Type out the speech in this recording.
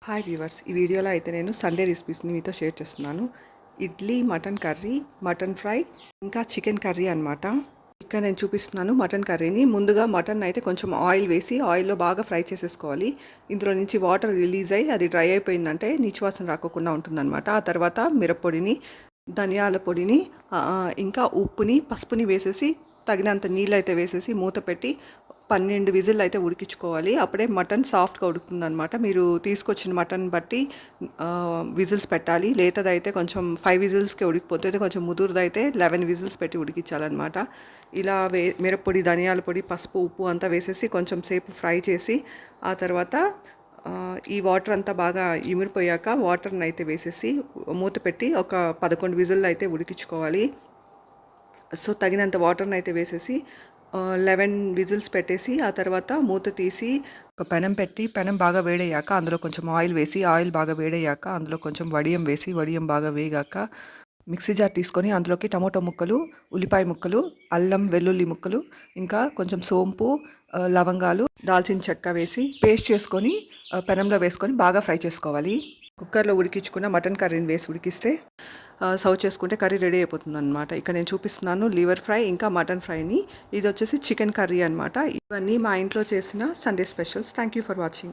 Hi viewers, ఈ వీడియోలో అయితే నేను సండే రెసిపీస్ని మీతో షేర్ చేస్తున్నాను. Idli, mutton curry, mutton fry, ఇంకా చికెన్ కర్రీ అనమాట. ఇక్కడ నేను చూపిస్తున్నాను మటన్ కర్రీని. ముందుగా మటన్ అయితే కొంచెం ఆయిల్ వేసి ఆయిల్లో బాగా ఫ్రై చేసేసుకోవాలి. ఇందులో నుంచి వాటర్ రిలీజ్ అయ్యి అది డ్రై అయిపోయిందంటే నీచువాసన రాకోకుండా ఉంటుందన్నమాట. ఆ తర్వాత మిరప్పొడిని, ధనియాల పొడిని, ఇంకా ఉప్పుని, పసుపుని వేసేసి తగినంత నీళ్ళు అయితే వేసేసి మూత పెట్టి 12 విజిల్ అయితే ఉడికించుకోవాలి. అప్పుడే మటన్ సాఫ్ట్గా ఉడుకుతుందనమాట. మీరు తీసుకొచ్చిన మటన్ బట్టి విజిల్స్ పెట్టాలి. లేతదైతే కొంచెం 5 విజిల్స్కే ఉడికిపోతుంది. కొంచెం ముదురుదైతే 11 విజిల్స్ పెట్టి ఉడికించాలన్నమాట. ఇలా మిరప్పొడి, ధనియాల పొడి, పసుపు, ఉప్పు అంతా వేసేసి కొంచెం సేపు ఫ్రై చేసి ఆ తర్వాత ఈ వాటర్ అంతా బాగా ఇమిరిపోయాక వాటర్ని అయితే వేసేసి మూత పెట్టి ఒక 11 విజిల్ అయితే ఉడికించుకోవాలి. సో తగినంత వాటర్ని అయితే వేసేసి 11 విజిల్స్ పెట్టేసి ఆ తర్వాత మూత తీసి ఒక పెనం పెట్టి పెనం బాగా వేడయ్యాక అందులో కొంచెం ఆయిల్ వేసి ఆయిల్ బాగా వేడయ్యాక అందులో కొంచెం వడియం వేసి వడియం బాగా వేగాక మిక్సీ జార్ తీసుకొని అందులోకి టమోటో ముక్కలు, ఉల్లిపాయ ముక్కలు, అల్లం వెల్లుల్లి ముక్కలు, ఇంకా కొంచెం సోంపు, లవంగాలు, దాల్చిన చెక్క వేసి పేస్ట్ చేసుకొని పెనంలో వేసుకొని బాగా ఫ్రై చేసుకోవాలి. కుక్కర్లో ఉడికించుకున్న మటన్ కర్రీని వేసి ఉడికిస్తే సర్వ్ చేసుకుంటే కర్రీ రెడీ అయిపోతుంది అనమాట. ఇక్కడ నేను చూపిస్తున్నాను లివర్ ఫ్రై ఇంకా మటన్ ఫ్రైని. ఇది వచ్చేసి చికెన్ కర్రీ అనమాట. ఇవన్నీ మా ఇంట్లో చేసిన Sunday specials. Thank you for watching.